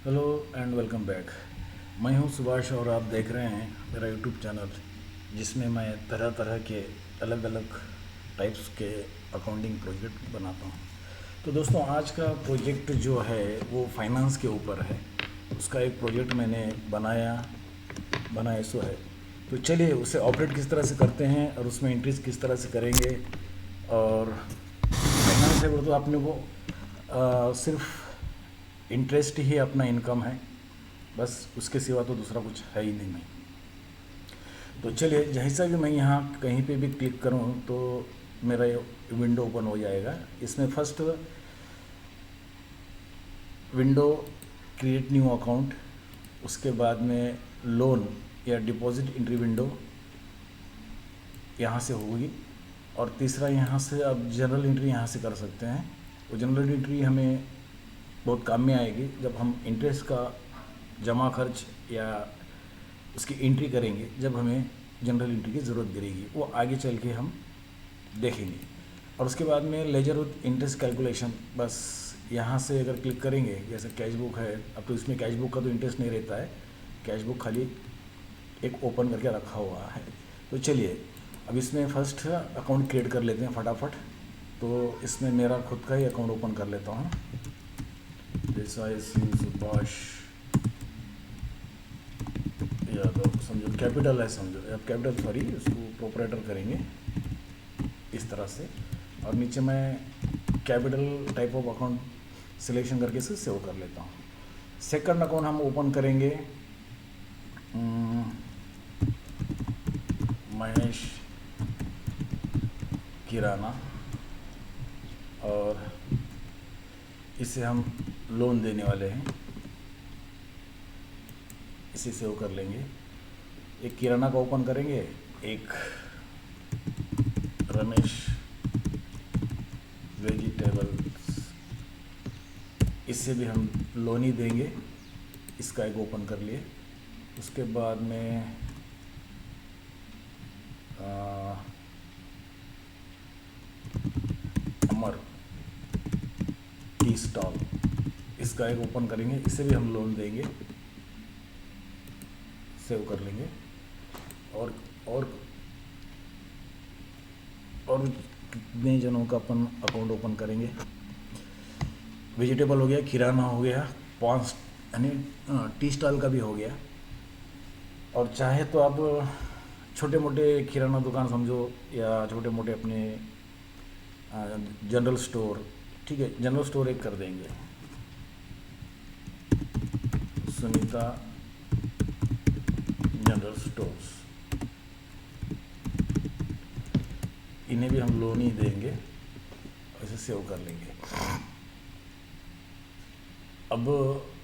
Hello and welcome back. मैं हूं सुभाष और आप देख रहे हैं मेरा यूट्यूब चैनल, जिसमें मैं तरह तरह के अलग अलग टाइप्स के अकाउंटिंग प्रोजेक्ट बनाता हूं। तो दोस्तों, आज का प्रोजेक्ट जो है वो फाइनेंस के ऊपर है। उसका एक प्रोजेक्ट मैंने बनाया सो है। तो चलिए उसे ऑपरेट किस तरह से करते हैं और उसमें एंट्रीज किस तरह से करेंगे। और फाइनेंस है वो तो अपने को सिर्फ इंटरेस्ट ही अपना इनकम है, बस उसके सिवा तो दूसरा कुछ है ही नहीं। तो चलिए, जैसा कि मैं यहाँ कहीं पे भी क्लिक करूँ तो मेरा ये विंडो ओपन हो जाएगा। इसमें first window create new account, उसके बाद में लोन या डिपॉजिट एंट्री विंडो यहाँ से होगी, और तीसरा यहाँ से अब जनरल एंट्री यहाँ से कर सकते हैं। वो जनरल एंट्री हमें बहुत काम में आएगी जब हम इंटरेस्ट का जमा खर्च या उसकी एंट्री करेंगे, जब हमें जनरल एंट्री की ज़रूरत गिरेगी, वो आगे चल के हम देखेंगे। और उसके बाद में लेजर विथ इंटरेस्ट कैलकुलेशन, बस यहाँ से अगर क्लिक करेंगे, जैसे कैश बुक है, अब तो इसमें कैश बुक का तो इंटरेस्ट नहीं रहता है, कैश बुक खाली एक ओपन करके रखा हुआ है। तो चलिए अब इसमें फर्स्ट अकाउंट क्रिएट कर लेते हैं फटाफट। तो इसमें मेरा खुद का ही अकाउंट ओपन कर लेता हूँ। जैसा सुभाष यादव, समझो कैपिटल है, समझो अब कैपिटल, सॉरी उसको प्रोपराइटर करेंगे इस तरह से। और नीचे मैं capital type of account selection करके इसे सेव कर लेता हूँ। सेकंड अकाउंट हम ओपन करेंगे महेश किराना, और इसे हम लोन देने वाले हैं, इसे सेव कर लेंगे। एक किराना का ओपन करेंगे, एक रमेश वेजिटेबल्स, इससे भी हम लोन ही देंगे, इसका एक ओपन कर लिए। उसके बाद में अमर टी स्टॉल, इसका एक ओपन करेंगे, इसे भी हम लोन देंगे, सेव कर लेंगे। और और और कितने जनों का अपन अकाउंट ओपन करेंगे। वेजिटेबल हो गया, किराना हो गया, 5 यानी टी स्टॉल का भी हो गया। और चाहे तो आप छोटे मोटे किराना दुकान समझो, या छोटे मोटे अपने जनरल स्टोर, ठीक है, जनरल स्टोर एक कर देंगे, सुनीता जनरल स्टोर्स, इन्हें भी हम लोन ही देंगे, इसे सेव कर लेंगे। अब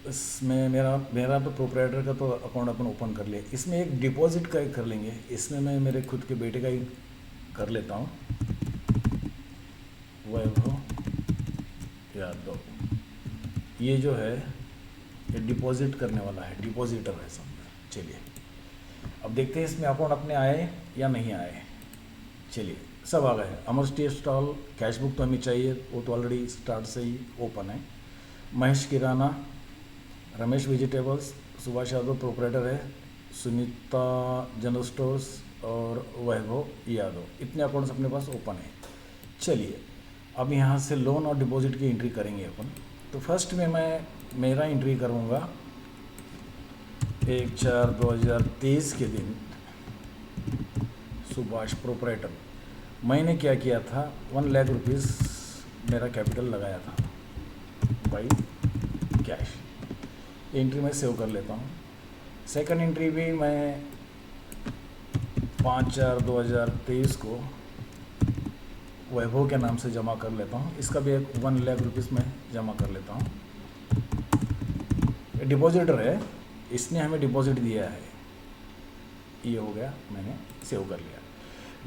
इसमें मेरा तो प्रोपराइटर का तो अकाउंट अपन ओपन कर लिया। इसमें एक डिपॉजिट का एक कर लेंगे, इसमें मैं मेरे खुद के बेटे का ही कर लेता हूँ, वैभव यादव। ये जो है ये डिपॉजिट करने वाला है, डिपॉजिटर है समझो। चलिए अब देखते हैं इसमें अकाउंट अपने आए या नहीं आए। चलिए सब आ गए। अमर टी स्टॉल, कैश बुक तो हमें चाहिए, वो तो ऑलरेडी स्टार्ट से ही ओपन है। महेश किराना, रमेश वेजिटेबल्स, सुभाष यादव प्रोपराइटर है, सुनीता जनरल स्टोर्स और वैभव यादव, इतने अकाउंट्स अपने पास ओपन है। चलिए अब यहाँ से लोन और डिपॉजिट की एंट्री करेंगे अपन। तो फर्स्ट में मैं मेरा एंट्री करूँगा 1/4/2023 के दिन, सुभाष प्रोपराइटर। मैंने क्या किया था, 1 लाख रुपीज़ मेरा कैपिटल लगाया था बाई कैश। एंट्री मैं सेव कर लेता हूँ। सेकंड एंट्री भी मैं 5/4/2023 को वैभव के नाम से जमा कर लेता हूँ, इसका भी एक 1 लाख रुपीज़ मैं जमा कर लेता हूँ। डिपॉजिटर है, इसने हमें डिपॉजिट दिया है, ये हो गया, मैंने सेव कर लिया।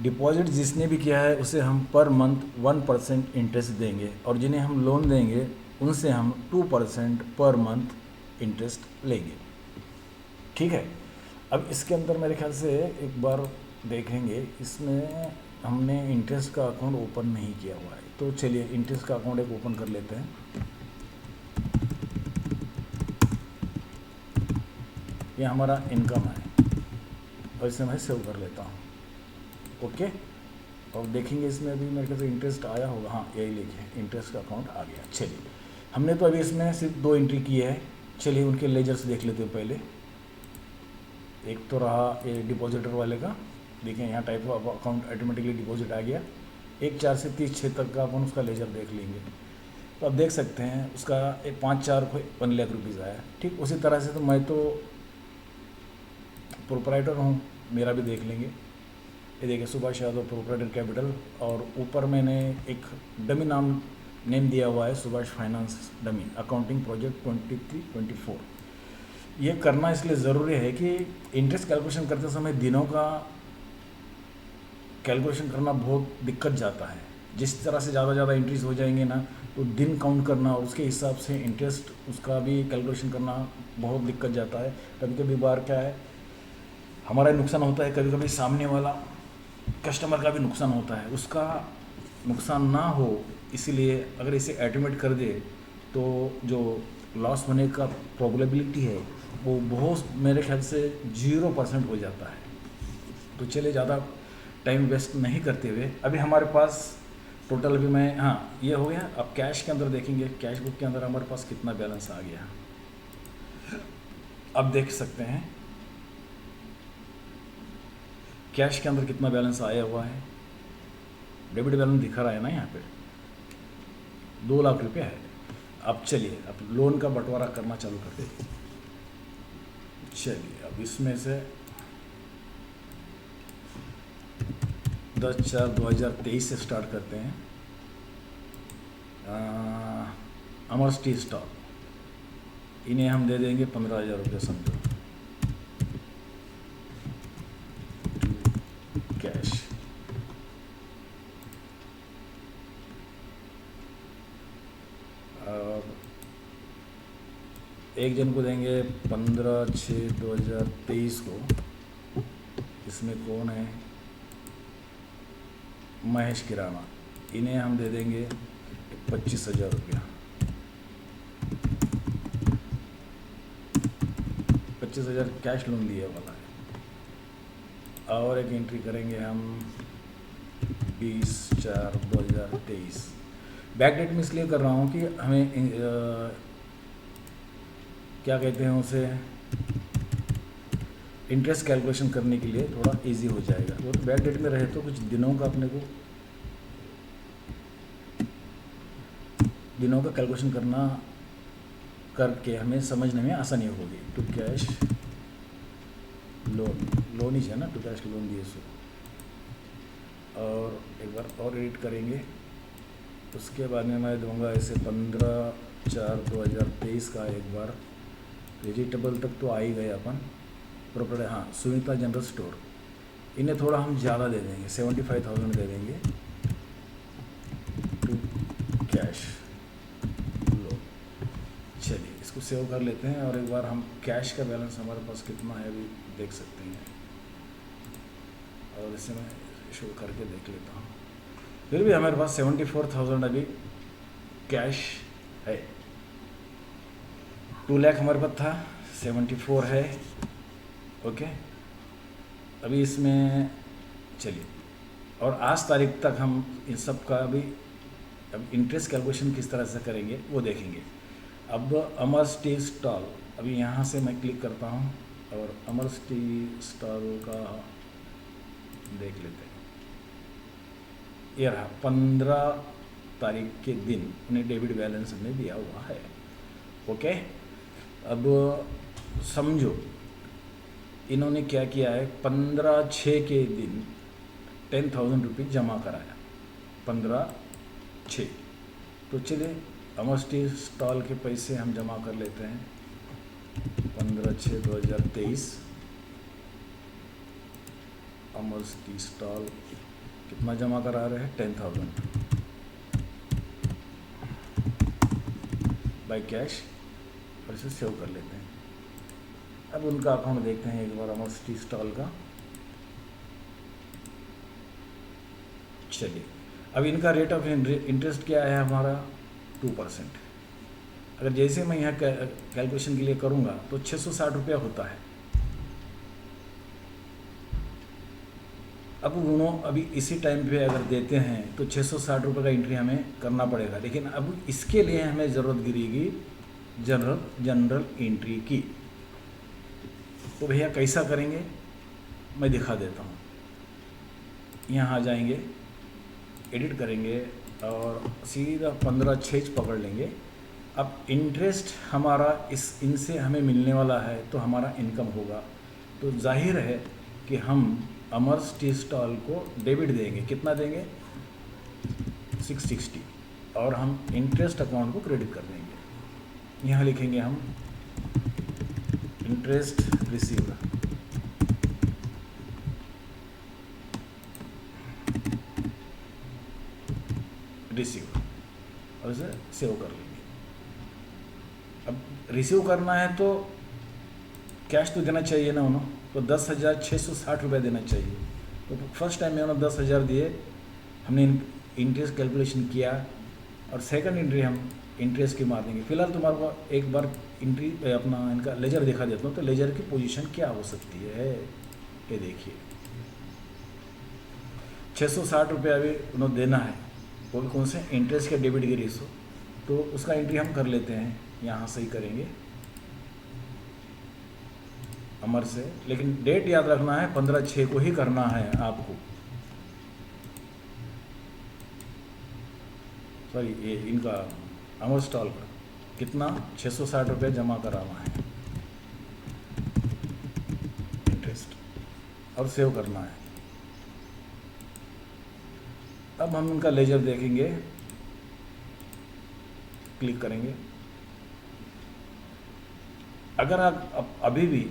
डिपॉजिट जिसने भी किया है उसे हम पर मंथ 1% इंटरेस्ट देंगे, और जिन्हें हम लोन देंगे उनसे हम 2% पर मंथ इंटरेस्ट लेंगे, ठीक है। अब इसके अंदर मेरे ख्याल से एक बार देखेंगे, इसमें हमने इंटरेस्ट का अकाउंट ओपन नहीं किया हुआ है, तो चलिए इंटरेस्ट का अकाउंट एक ओपन कर लेते हैं। ये हमारा इनकम है और इसे मैं सेव कर लेता हूँ। ओके, और देखेंगे इसमें अभी मेरे ख्याल से इंटरेस्ट आया होगा। हाँ, यही लिखे इंटरेस्ट का अकाउंट आ गया। चलिए, हमने तो अभी इसमें सिर्फ 2 एंट्री की है। चलिए उनके लेजर्स देख लेते हैं पहले। एक तो रहा ये डिपॉजिटर वाले का, देखिए यहाँ type of account automatically deposit आ गया। 1/4 से 30/6 तक का अपन उसका लेजर देख लेंगे तो आप देख सकते हैं उसका 5/4 को 1 लाख रुपीज़ आया। ठीक उसी तरह से तो मैं तो प्रोपराइटर हूँ, मेरा भी देख लेंगे। ये देखिए सुभाष यादव प्रोपराइटर कैपिटल, और ऊपर मैंने एक डमी नेम दिया हुआ है Subhash finance dummy accounting project 23-24। ये करना इसलिए ज़रूरी है कि इंटरेस्ट कैलकुलेशन करते समय दिनों का कैलकुलेशन करना बहुत दिक्कत जाता है। जिस तरह से ज़्यादा एंट्रीज हो जाएंगे ना तो दिन काउंट करना और उसके हिसाब से इंटरेस्ट उसका भी कैलकुलेशन करना बहुत दिक्कत जाता है। कभी कभी बार क्या है हमारा नुकसान होता है, कभी कभी सामने वाला कस्टमर का भी नुकसान होता है, उसका नुकसान ना हो इसीलिए अगर इसे ऑटोमेट कर दे तो जो लॉस होने का प्रोबेबिलिटी है वो बहुत मेरे ख्याल से 0% हो जाता है। तो चलिए ज़्यादा टाइम वेस्ट नहीं करते हुए अभी हमारे पास टोटल अभी मैं ये हो गया। अब कैश के अंदर देखेंगे, कैश बुक के अंदर हमारे पास कितना बैलेंस आ गया अब देख सकते हैं। कैश के अंदर कितना बैलेंस आया हुआ है, डेबिट बैलेंस दिखा रहा है ना यहाँ पे 2 लाख रुपया है। अब चलिए अब लोन का बंटवारा करना चालू कर देंगे। चलिए अब इसमें से 10/4/2023 से स्टार्ट करते हैं। अमर स्टील स्टॉक इन्हें हम दे देंगे 15,000 रुपये समझो कैश। एक जन को देंगे 15/6/2023 को। इसमें कौन है, महेश किराना, इन्हें हम दे देंगे 25,000 रुपया। 25,000 कैश लोन दिया वाला है। और एक एंट्री करेंगे हम 20/4/2023। बैक डेट में इसलिए कर रहा हूँ कि हमें क्या कहते हैं उसे इंटरेस्ट कैलकुलेशन करने के लिए थोड़ा इजी हो जाएगा। वो तो बैक डेट में रहे तो कुछ दिनों का अपने को दिनों का कैलकुलेशन करना करके हमें समझने में आसानी होगी। टू कैश लोन ही है ना, टू कैश लोन दिए सो। और एक बार और एडिट करेंगे, उसके बाद में मैं दूंगा इसे 15/4/2023 का। एक बार वेजिटेबल तक तो आ ही गए अपन। प्रॉपर्टी सुनीता जनरल स्टोर, इन्हें थोड़ा हम ज़्यादा दे देंगे, 75,000 दे देंगे टू कैश लो। चलिए इसको सेव कर लेते हैं और एक बार हम कैश का बैलेंस हमारे पास कितना है अभी देख सकते हैं। और इसे मैं शो करके देख लेता हूँ। फिर भी हमारे पास 74,000 अभी कैश है। 2 लाख हमारे पास था, 74 है। ओके, अभी इसमें चलिए और आज तारीख तक हम इन सब का अभी अब इंटरेस्ट कैलकुलेशन किस तरह से करेंगे वो देखेंगे। अब अमर स्टील स्टॉल, अभी यहाँ से मैं क्लिक करता हूँ और अमर स्टील स्टॉल का देख लेते हैं। ये रहा 15 तारीख के दिन उन्हें डेबिट बैलेंस में दिया हुआ है। ओके, अब समझो इन्होंने क्या किया है, 15/6 के दिन 10,000 रुपये जमा कराया 15/6। तो चलिए अमर स्टील स्टॉल के पैसे हम जमा कर लेते हैं 15/6/2023। अमर स्टील स्टॉल कितना जमा करा रहे हैं, 10,000 बाय कैश, और इसे सेव कर लेते हैं। अब उनका अकाउंट देखते हैं एक बार अमर स्टील स्टॉल का। चलिए अब इनका रेट ऑफ इंटरेस्ट क्या है हमारा, 2%। अगर जैसे मैं यहाँ कैलकुलेशन के लिए करूँगा तो 660 रुपया होता है। अब उन्होंने अभी इसी टाइम पे अगर देते हैं तो 660 रुपये का एंट्री हमें करना पड़ेगा, लेकिन अब इसके लिए हमें ज़रूरत गिरेगी जनरल एंट्री की। तो भैया कैसा करेंगे मैं दिखा देता हूँ। यहाँ आ जाएंगे, एडिट करेंगे और सीधा 15/6 पकड़ लेंगे। अब इंटरेस्ट हमारा इनसे हमें मिलने वाला है तो हमारा इनकम होगा, तो जाहिर है कि हम अमर्स टी स्टॉल को डेबिट देंगे। कितना देंगे? 660, और हम इंटरेस्ट अकाउंट को क्रेडिट कर देंगे। यहाँ लिखेंगे हम इंटरेस्ट रिसीव्ड, और इसे सेव कर लेंगे। अब रिसीव करना है तो कैश तो देना चाहिए ना उन्होंने, तो 10,660 रुपये देना चाहिए। तो फर्स्ट टाइम में उन्होंने 10,000 दिए, हमने इंटरेस्ट कैलकुलेशन किया, और सेकंड एंट्री हम इंटरेस्ट की मार देंगे। फिलहाल तुम्हारे को एक बार एंट्री अपना इनका लेजर दिखा देता हूँ। तो लेजर की पोजीशन क्या हो सकती है ये देखिए, 660 रुपये अभी उन्होंने देना है। कौन से? इंटरेस्ट के डेबिट की रेशो, तो उसका एंट्री हम कर लेते हैं। यहाँ से ही करेंगे अमर से, लेकिन डेट याद रखना है 15/6 को ही करना है आपको। सॉरी, ये इनका अमर स्टॉल का कितना 660 रुपये जमा कराना है इंटरेस्ट, और सेव करना है। अब हम उनका लेजर देखेंगे, क्लिक करेंगे। अगर आप अभी भी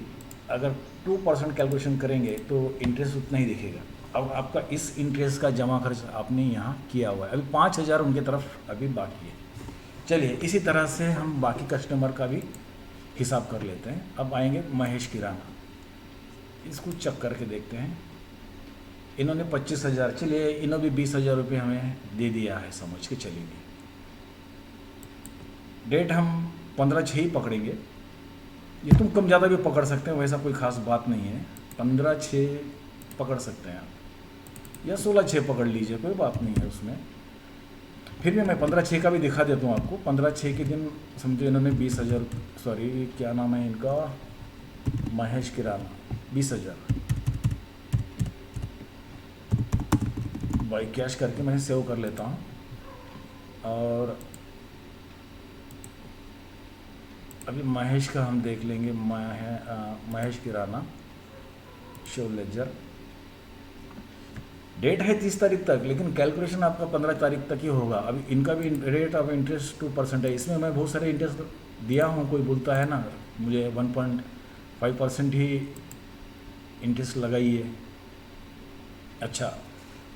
अगर 2% कैलकुलेशन करेंगे तो इंटरेस्ट उतना ही दिखेगा। अब आपका इस इंटरेस्ट का जमा खर्च आपने यहाँ किया हुआ है, अभी 5,000 उनके तरफ अभी बाकी है। चलिए इसी तरह से हम बाकी कस्टमर का भी हिसाब कर लेते हैं। अब आएंगे महेश किराना, इसको चेक करके देखते हैं। इन्होंने 25,000, चलिए इन्होंने भी 20,000 रुपये हमें दे दिया है, समझ के चलेंगे। डेट हम 15/6 ही पकड़ेंगे, ये तुम कम ज़्यादा भी पकड़ सकते हैं, वैसा कोई ख़ास बात नहीं है। 15/6 पकड़ सकते हैं आप, या 16/6 पकड़ लीजिए, कोई बात नहीं है उसमें। फिर भी मैं 15/6 का भी दिखा देता हूँ आपको। 15/6 के दिन समझो इन्होंने 20,000, सॉरी क्या नाम है इनका, महेश किराना, 20,000 बाई कैश करके मैं सेव कर लेता हूँ। और अभी महेश का हम देख लेंगे, महेश किराना शो लेजर। डेट है 30 तारीख तक, लेकिन कैलकुलेशन आपका 15 तारीख तक ही होगा। अभी इनका भी रेट ऑफ इंटरेस्ट 2% है, इसमें मैं बहुत सारे इंटरेस्ट दिया हूँ। कोई बोलता है ना मुझे 1.5% ही इंटरेस्ट लगाइए। अच्छा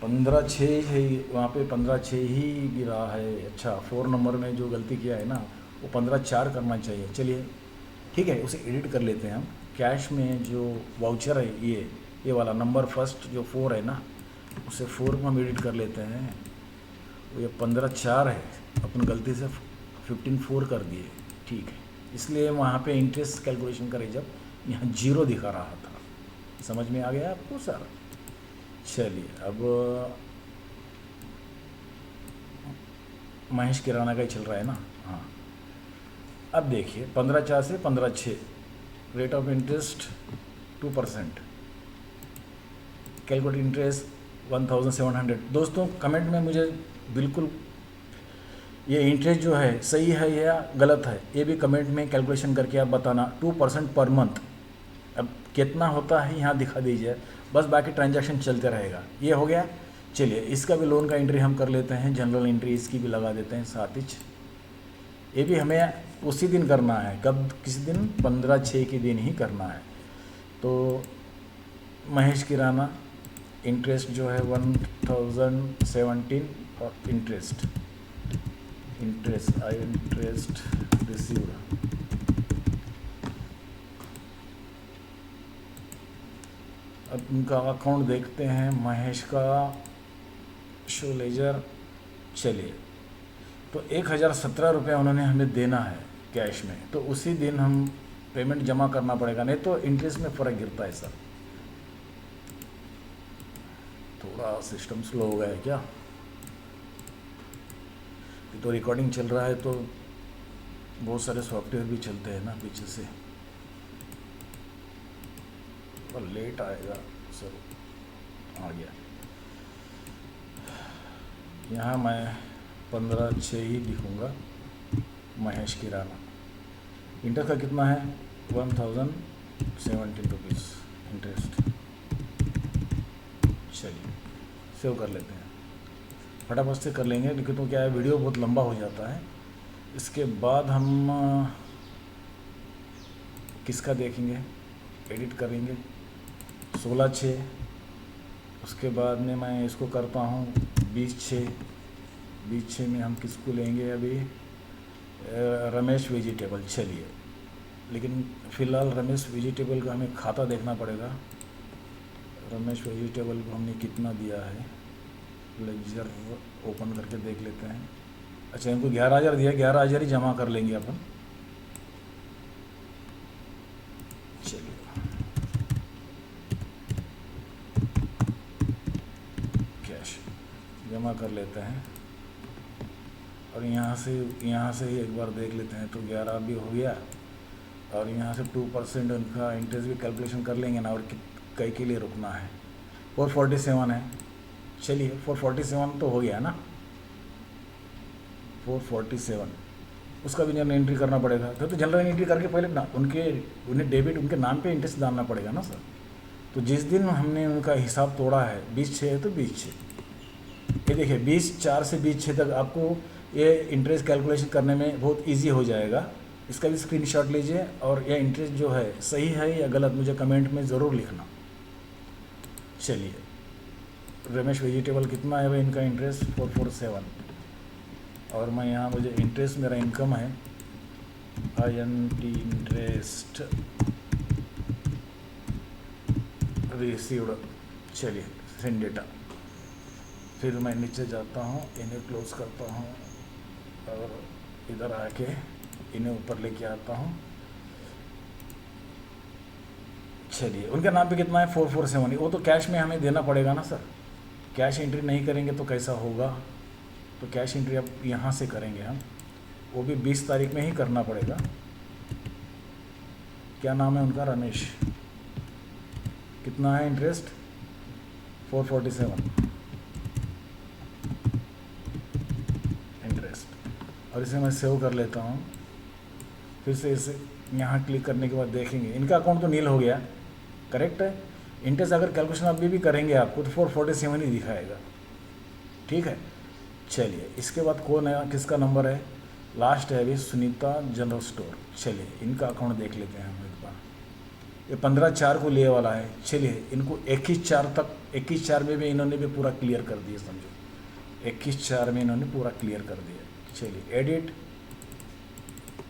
15/6 है वहाँ पे, 15/6 ही गिरा है। अच्छा 4 नंबर में जो गलती किया है ना, वो 15/4 करना चाहिए। चलिए ठीक है, उसे एडिट कर लेते हैं हम। कैश में जो वाउचर है ये वाला नंबर फर्स्ट जो 4 है ना, उसे 4 को हम एडिट कर लेते हैं। ये 15/4 है, अपन गलती से 15/4 कर दिए, ठीक है। इसलिए वहाँ पे इंटरेस्ट कैलकुलेशन करें जब यहाँ 0 दिखा रहा था। समझ में आ गया आपको सर? चलिए अब महेश किराना का ही चल रहा है ना, हाँ। अब देखिए 15/4 से 15/6, rate of interest 2%, calculate interest 1,700। दोस्तों कमेंट में मुझे बिल्कुल ये इंटरेस्ट जो है सही है या गलत है, ये भी कमेंट में कैलकुलेशन करके आप बताना। 2% पर मंथ, अब कितना होता है यहाँ दिखा दीजिए, बस बाकी ट्रांजैक्शन चलते रहेगा। ये हो गया। चलिए इसका भी लोन का एंट्री हम कर लेते हैं, जनरल एंट्री इसकी भी लगा देते हैं साथ ही। ये भी हमें उसी दिन करना है, कब, किसी दिन, 15/6 के दिन ही करना है। तो महेश किराना इंटरेस्ट जो है 1,017, और इंटरेस्ट रिसीव्ड, अब उनका अकाउंट देखते हैं महेश का शो लेजर। चलिए तो 1,017 रुपये उन्होंने हमें देना है कैश में, तो उसी दिन हम पेमेंट जमा करना पड़ेगा, नहीं तो इंटरेस्ट में फ़र्क गिरता है सर। थोड़ा सिस्टम स्लो हो गया है क्या? ये तो रिकॉर्डिंग चल रहा है तो बहुत सारे सॉफ्टवेयर भी चलते हैं ना पीछे से, और लेट आएगा। सर आ गया। यहाँ मैं 15/6 ही लिखूँगा। महेश किराना। इंटरेस्ट का कितना है? 1017 रुपीज़ इंटरेस्ट। चलिए सेव कर लेते हैं, फटाफट से कर लेंगे, लेकिन तो क्या है वीडियो बहुत लंबा हो जाता है। इसके बाद हम किसका देखेंगे, एडिट करेंगे 16/6। उसके बाद में मैं इसको करता हूँ 20/6। 20/6 में हम किसको लेंगे अभी? रमेश वेजिटेबल। चलिए, लेकिन फ़िलहाल रमेश वेजिटेबल का हमें खाता देखना पड़ेगा। रमेश वेजिटेबल को हमने कितना दिया है, लेजर ओपन करके देख लेते हैं। अच्छा, इनको 11,000 दिया, 11,000 ही जमा कर लेंगे अपन। चलिए कैश जमा कर लेते हैं, और यहाँ से ही एक बार देख लेते हैं। तो 11 भी हो गया, और यहाँ से 2% उनका इंटरेस्ट भी कैलकुलेशन कर लेंगे ना, और कई के लिए रुकना है। 447 है। चलिए 447 तो हो गया ना, 447 उसका भी जनरल एंट्री करना पड़ेगा। तो जनरल एंट्री करके पहले ना उन्हें डेबिट उनके नाम पे इंटरेस्ट डालना पड़ेगा ना सर। तो जिस दिन हमने उनका हिसाब तोड़ा है 20/6 है, तो 20/6 ये देखिए 20/4 से 20/6 तक आपको ये इंटरेस्ट कैलकुलेशन करने में बहुत इजी हो जाएगा। इसका भी स्क्रीनशॉट लीजिए, और यह इंटरेस्ट जो है सही है या गलत मुझे कमेंट में ज़रूर लिखना। चलिए, रमेश वेजिटेबल कितना है भाई इनका इंटरेस्ट? 447। और मैं यहाँ मुझे इंटरेस्ट मेरा इनकम है INT इंटरेस्ट रिसीव्ड। चलिए सेंड डेटा। फिर मैं नीचे जाता हूँ, इन्हें क्लोज करता हूँ, और इधर आके इन्हें ऊपर लेके आता हूँ। चलिए, उनके नाम पे कितना है? 447। वो तो कैश में हमें देना पड़ेगा ना सर, कैश एंट्री नहीं करेंगे तो कैसा होगा? तो कैश एंट्री अब यहाँ से करेंगे हम, वो भी 20 तारीख में ही करना पड़ेगा। क्या नाम है उनका? रमेश। कितना है इंटरेस्ट? 447 इंटरेस्ट, और इसे मैं सेव कर लेता हूँ। फिर से इसे यहाँ क्लिक करने के बाद देखेंगे इनका अकाउंट तो नील हो गया, करेक्ट है। इंटरेस्ट अगर कैलकुलेशन अभी भी करेंगे आपको तो 447 ही दिखाएगा, ठीक है। चलिए, इसके बाद कौन है, किसका नंबर है? लास्ट है अभी सुनीता जनरल स्टोर। चलिए इनका अकाउंट देख लेते हैं हम एक बार। ये 15/4 को लिए वाला है। चलिए इनको 21/4 तक, 21/4 में भी इन्होंने भी पूरा क्लियर कर दिया, समझो 21/4 में इन्होंने पूरा क्लियर कर दिया। चलिए एडिट,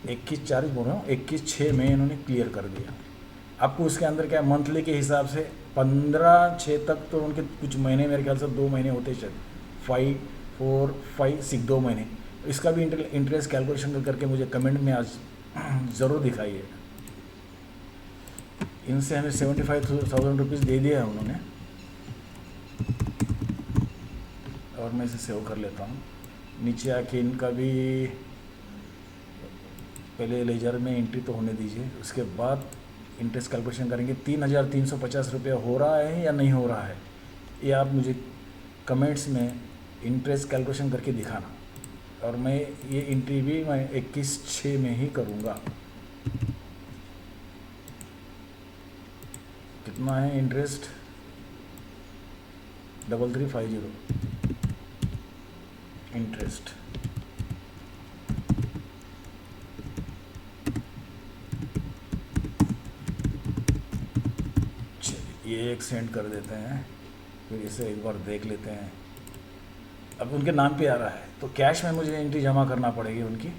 21/4 बोल रहा हूँ, 21/6 में इन्होंने क्लियर कर दिया। आपको उसके अंदर क्या मंथली के हिसाब से 15/6 तक तो उनके कुछ महीने, मेरे ख्याल से 2 महीने होते शायद, 5, 4, 5, 6 2 महीने। इसका भी इंटरेस्ट कैलकुलेशन करके मुझे कमेंट में आज ज़रूर दिखाइए। इनसे हमें 75,000 रुपीज़ दे दिया है उन्होंने, और मैं इसे सेव कर लेता हूँ। नीचे आके इनका भी पहले लेजर में एंट्री तो होने दीजिए, उसके बाद इंटरेस्ट कैलकुलेशन करेंगे। 3,350 रुपये हो रहा है या नहीं हो रहा है, ये आप मुझे कमेंट्स में इंटरेस्ट कैलकुलेशन करके दिखाना, और मैं ये एंट्री भी मैं 21/6 में ही करूँगा। कितना है इंटरेस्ट? 3350 इंटरेस्ट। चलिए ये एक सेंड कर देते हैं, फिर इसे एक बार देख लेते हैं। अब उनके नाम पे आ रहा है, तो कैश में मुझे एंट्री जमा करना पड़ेगी उनकी।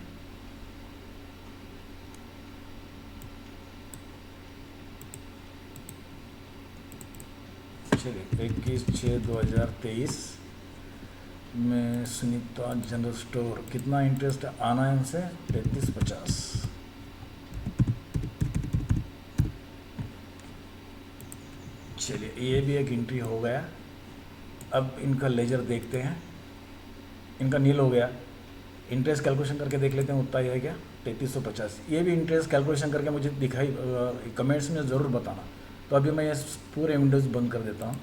चलिए 21/6/2023 में सुनीता जनरल स्टोर, कितना इंटरेस्ट आना है उनसे? 3350। चलिए ये भी एक एंट्री हो गया। अब इनका लेजर देखते हैं, इनका नील हो गया। इंटरेस्ट कैलकुलेशन करके देख लेते हैं उतना ही है क्या, 3350। ये भी इंटरेस्ट कैलकुलेशन करके मुझे दिखाई कमेंट्स में ज़रूर बताना। तो अभी मैं ये पूरे विंडोज़ बंद कर देता हूँ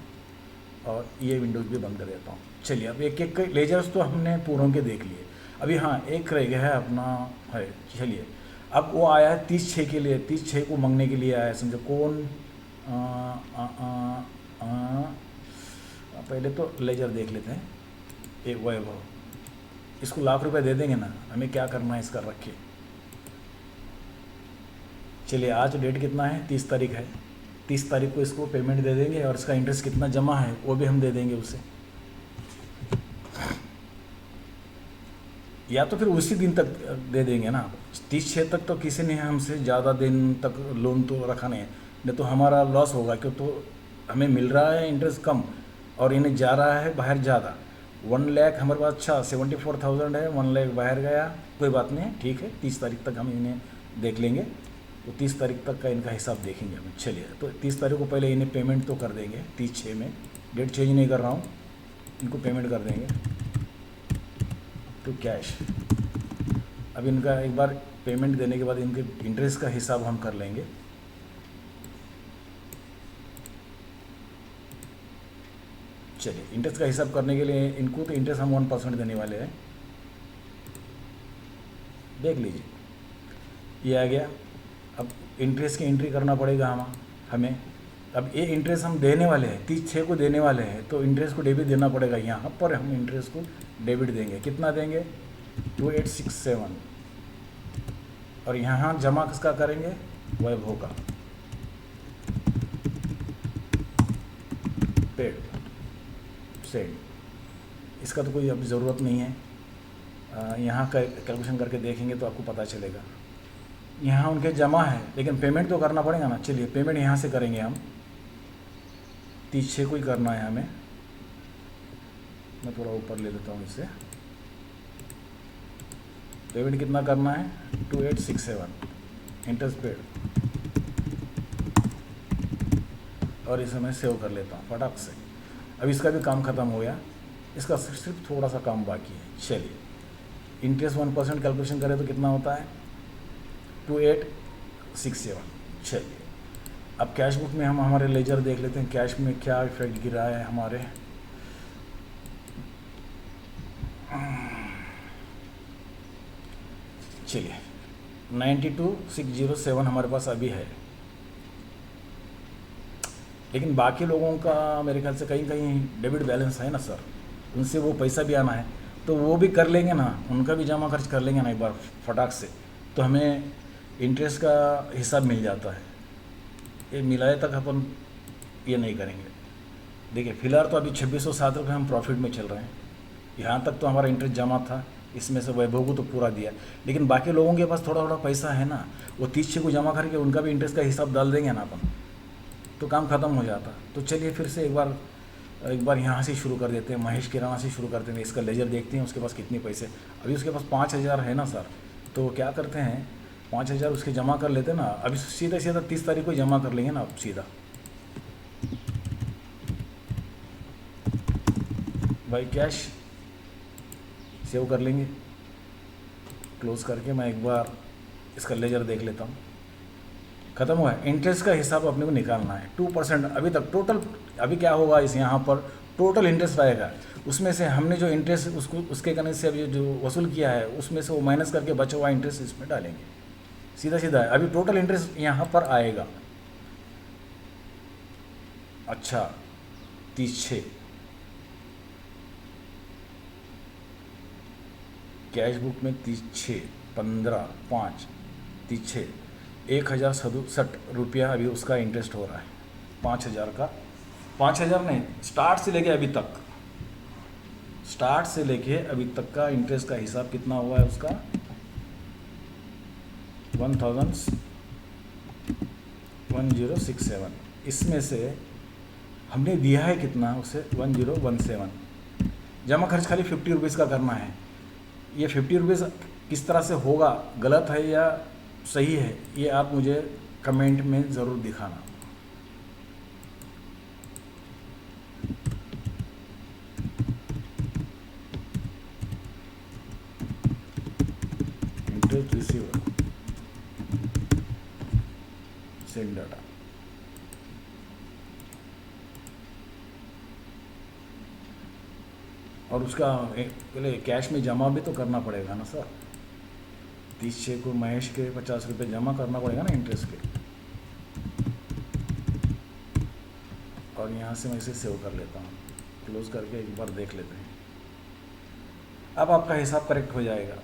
और ये विंडोज़ भी बंद कर देता हूँ। चलिए अब एक एक लेजर्स तो हमने पूरों के देख लिए। अभी हाँ एक रह गया है अपना है। चलिए अब वो आया है 30/6 के लिए, 30/6 को मांगने के लिए आया है। समझो कौन पहले तो लेजर देख लेते हैं। एक वैभव, इसको ₹1,00,000 दे देंगे ना, हमें क्या करना है इसका रख के। चलिए आज डेट कितना है, 30 तारीख है। 30 तारीख को इसको पेमेंट दे देंगे और इसका इंटरेस्ट कितना जमा है वो भी हम दे देंगे उसे, या तो फिर उसी दिन तक दे देंगे ना। 30/6 तक तो किसी ने हमसे ज़्यादा दिन तक लोन तो रखा नहीं तो हमारा लॉस होगा। क्यों, तो हमें मिल रहा है इंटरेस्ट कम और इन्हें जा रहा है बाहर ज़्यादा। 1 लाख हमारे पास, अच्छा 74,000 है, 1 लाख बाहर गया, कोई बात नहीं, ठीक है। 30 तारीख तक हम इन्हें देख लेंगे, तो 30 तारीख तक का इनका हिसाब देखेंगे हम। चलिए तो 30 तारीख को पहले इन्हें पेमेंट तो कर देंगे। 30/6 में डेट चेंज नहीं कर रहा हूँ, इनको पेमेंट कर देंगे टू कैश। अब इनका एक बार पेमेंट देने के बाद इनके इंटरेस्ट का हिसाब हम कर लेंगे। चलिए इंटरेस्ट का हिसाब करने के लिए इनको तो इंटरेस्ट हम 1% देने वाले हैं। देख लीजिए ये आ गया। अब इंटरेस्ट की एंट्री करना पड़ेगा हमें। अब ये इंटरेस्ट हम देने वाले हैं, 30/6 को देने वाले हैं, तो इंटरेस्ट को डेबिट देना पड़ेगा। यहाँ पर हम इंटरेस्ट को डेबिट देंगे। कितना देंगे, 2867। और यहाँ जमा किसका करेंगे, वैभव का, पेड सेंड। इसका तो कोई अभी ज़रूरत नहीं है, यहाँ का कैलकुलेशन करके देखेंगे तो आपको पता चलेगा। यहाँ उनके जमा है लेकिन पेमेंट तो करना पड़ेगा ना। चलिए पेमेंट यहाँ से करेंगे हम, 30/6 को ही करना है हमें। मैं थोड़ा ऊपर ले लेता हूँ इसे। पेमेंट कितना करना है, 2867 इंटरेस्ट पेड। और इसे मैं सेव कर लेता हूँ फटाक से। अब इसका भी काम ख़त्म हो गया, इसका सिर्फ थोड़ा सा काम बाकी है। चलिए इंटरेस्ट 1% कैलकुलेशन करें तो कितना होता है, 2867। चलिए अब कैश बुक में हम हमारे लेजर देख लेते हैं, कैश में क्या इफेक्ट गिरा है हमारे। चलिए 92,607 हमारे पास अभी है, लेकिन बाकी लोगों का मेरे ख्याल से कहीं कहीं डेबिट बैलेंस है ना सर, उनसे वो पैसा भी आना है, तो वो भी कर लेंगे ना, उनका भी जमा खर्च कर लेंगे ना एक बार फटाक से, तो हमें इंटरेस्ट का हिसाब मिल जाता है। ये मिलाए तक अपन ये नहीं करेंगे। देखिए फिलहाल तो अभी 2607 रुपये हम प्रॉफिट में चल रहे हैं। यहाँ तक तो हमारा इंटरेस्ट जमा था, इसमें से वैभव को तो पूरा दिया, लेकिन बाकी लोगों के पास थोड़ा थोड़ा पैसा है ना, वो 30/6 को जमा करके उनका भी इंटरेस्ट का हिसाब डाल देंगे ना अपन, तो काम ख़त्म हो जाता। तो चलिए फिर से एक बार यहाँ से शुरू कर देते हैं, महेश किराना से शुरू करते हैं। इसका लेजर देखते हैं उसके पास कितने पैसे। अभी उसके पास 5,000 है ना सर, तो क्या करते हैं 5,000 उसके जमा कर लेते हैं ना। अभी सीधा सीधा 30 तारीख को जमा कर लेंगे ना, अब सीधा भाई कैश सेव कर लेंगे। क्लोज करके मैं एक बार इसका लेजर देख लेता हूँ। ख़त्म हुआ है। इंटरेस्ट का हिसाब अपने को निकालना है 2% अभी तक टोटल। अभी क्या होगा, इस यहाँ पर टोटल इंटरेस्ट आएगा, उसमें से हमने जो इंटरेस्ट उसके करने से अभी जो वसूल किया है उसमें से वो माइनस करके बचा हुआ इंटरेस्ट इसमें डालेंगे, सीधा सीधा है। अभी टोटल इंटरेस्ट यहाँ पर आएगा। अच्छा 30/6 कैश बुक में 30/6 15/5 30/6 1,067 रुपया अभी उसका इंटरेस्ट हो रहा है। 5,000 का, 5,000 नहीं, स्टार्ट से लेके अभी तक का इंटरेस्ट का हिसाब कितना हुआ है उसका, 1067। इसमें से हमने दिया है कितना उसे, 1017। जमा खर्च खाली 50 रुपीज़ का करना है। ये 50 रुपीज़ किस तरह से होगा, गलत है या सही है, ये आप मुझे कमेंट में ज़रूर दिखाना। Send data. और उसका पहले कैश में जमा भी तो करना पड़ेगा ना सर। 30/6 को महेश के 50 रुपये जमा करना पड़ेगा ना इंटरेस्ट के। और यहाँ से मैं इसे सेव कर लेता हूँ, क्लोज करके एक बार देख लेते हैं। अब आपका हिसाब करेक्ट हो जाएगा।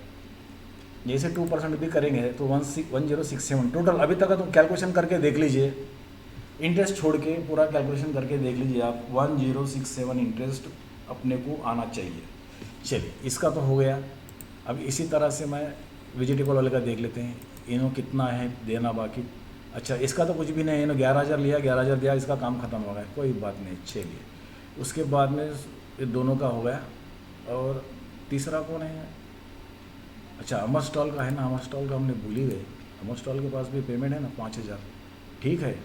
जैसे 2% भी करेंगे तो 1067 टोटल अभी तक तो कैलकुलेशन करके देख लीजिए, इंटरेस्ट छोड़ के पूरा कैलकुलेशन करके देख लीजिए आप। 1067 इंटरेस्ट अपने को आना चाहिए। चलिए इसका तो हो गया। अब इसी तरह से मैं वेजिटेबल वाले का देख लेते हैं, इन्हों कितना है देना बाकी। अच्छा इसका तो कुछ भी नहीं, इन्होंने 11,000 लिया, 11,000 दिया, इसका काम ख़त्म हो गया, कोई बात नहीं। चलिए उसके बाद में ये दोनों का हो गया। और तीसरा कौन है? अच्छा अमर स्टॉल का है ना, अमर स्टॉल का हमने भूल ही गए। अमर स्टॉल के पास भी पेमेंट है ना 5,000, ठीक है।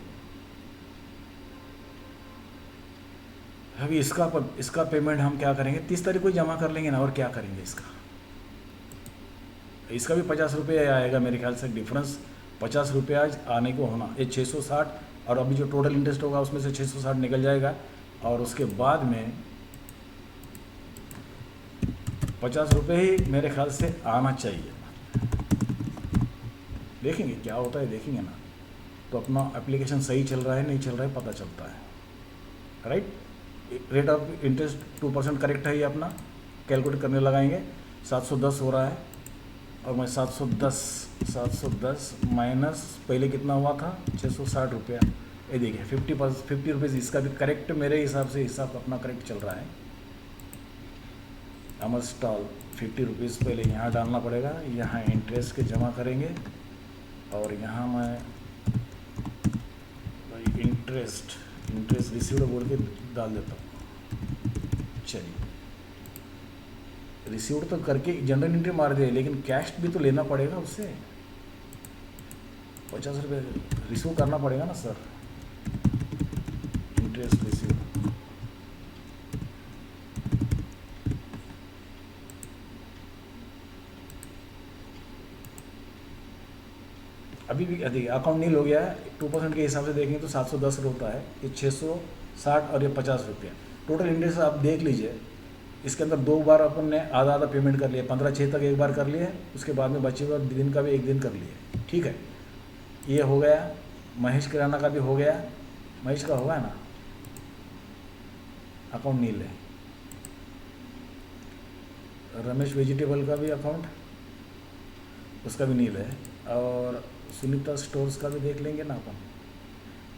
अभी इसका पेमेंट हम क्या करेंगे, 30 तारीख को जमा कर लेंगे ना। और क्या करेंगे इसका भी 50 रुपये आएगा मेरे ख्याल से। डिफरेंस 50 रुपये आज आने को होना, ये 660। और अभी जो टोटल इंटरेस्ट होगा उसमें से 660 निकल जाएगा। और उसके बाद में 50 रुपये ही मेरे ख्याल से आना चाहिए। देखेंगे क्या होता है, देखेंगे ना। तो अपना एप्लीकेशन सही चल रहा है नहीं चल रहा है पता चलता है, right. Rate of interest 2% correct है, ये अपना कैलकुलेट करने लगाएंगे। 710 हो रहा है। और मैं 710 माइनस पहले कितना हुआ था 660 रुपया, ये देखिए 50 रुपीज़ इसका भी करेक्ट मेरे हिसाब से हिसाब अपना करेक्ट चल रहा है। अमर स्टॉल 50 रुपीज़ पहले यहाँ डालना पड़ेगा, यहाँ इंटरेस्ट के जमा करेंगे। और यहाँ मैं इंटरेस्ट रिसीव्ड बोल के डाल देता हूँ। चलिए रिसीव्ड तो करके जनरल एंट्री मार दिए, लेकिन कैश भी तो लेना पड़ेगा उससे। 50 रुपये रिसीव करना पड़ेगा ना सर, इंटरेस्ट रिसीव। अभी भी देखिए अकाउंट नील हो गया है। 2% के हिसाब से देखेंगे तो 710 होता है, ये 660 और ये 50 रुपया। टोटल इंटरेस्ट आप देख लीजिए, इसके अंदर 2 बार अपन ने आधा आधा पेमेंट कर लिया। 15/6 तक एक बार कर लिए, उसके बाद में बचे हुए दिन का भी एक दिन कर लिए, ठीक है। ये हो गया। महेश किराना का भी हो गया, महेश का होगा ना, अकाउंट नील है। रमेश वेजिटेबल का भी अकाउंट, उसका भी नील है। और सुनीता स्टोर्स का भी देख लेंगे ना अपन,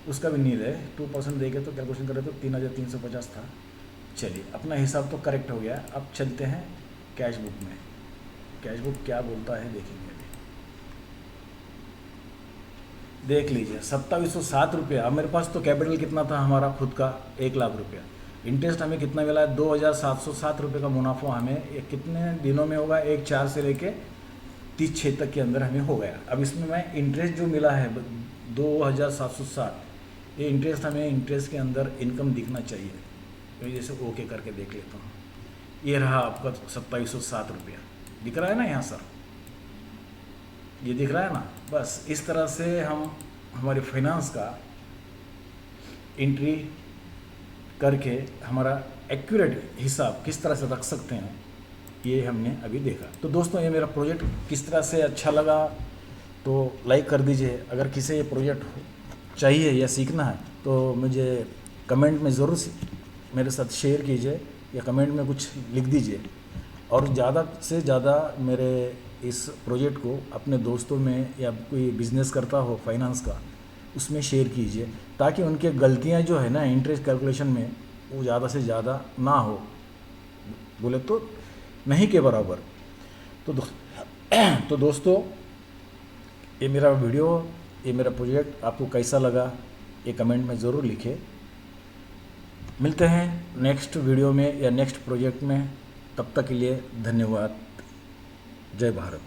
उसका भी नील है। 2% देके तो कैलकुलेशन करें तो 3,350 था। चलिए अपना हिसाब तो करेक्ट हो गया। अब चलते हैं कैश बुक में। कैश बुक क्या बोलता है देखेंगे। देख लीजिए 2707 रुपया। अब मेरे पास तो कैपिटल कितना था हमारा खुद का 1 लाख रुपया। इंटरेस्ट हमें कितना मिला है 2,707 रुपये का मुनाफा हमें। ये कितने दिनों में होगा, 1/4 से लेके 30/6 तक के अंदर हमें हो गया। अब इसमें मैं इंटरेस्ट जो मिला है 2,760, ये इंटरेस्ट हमें इंटरेस्ट के अंदर इनकम दिखना चाहिए। तो जैसे ओके करके देख लेता हूँ, ये रहा आपका 2707 रुपया दिख रहा है ना यहाँ सर, ये दिख रहा है ना। बस इस तरह से हम हमारे फाइनेंस का एंट्री करके हमारा एक्यूरेट हिसाब किस तरह से रख सकते हैं, ये हमने अभी देखा। तो दोस्तों ये मेरा प्रोजेक्ट किस तरह से अच्छा लगा तो लाइक कर दीजिए। अगर किसी ये प्रोजेक्ट चाहिए या सीखना है तो मुझे कमेंट में ज़रूर मेरे साथ शेयर कीजिए या कमेंट में कुछ लिख दीजिए। और ज़्यादा से ज़्यादा मेरे इस प्रोजेक्ट को अपने दोस्तों में या कोई बिज़नेस करता हो फाइनेंस का, उसमें शेयर कीजिए, ताकि उनके गलतियां जो है ना इंटरेस्ट कैलकुलेशन में वो ज़्यादा से ज़्यादा ना हो, बोले तो नहीं के बराबर। तो दोस्तों ये मेरा वीडियो, ये मेरा प्रोजेक्ट आपको कैसा लगा ये कमेंट में ज़रूर लिखें। मिलते हैं नेक्स्ट वीडियो में या नेक्स्ट प्रोजेक्ट में, तब तक के लिए धन्यवाद। जय भारत।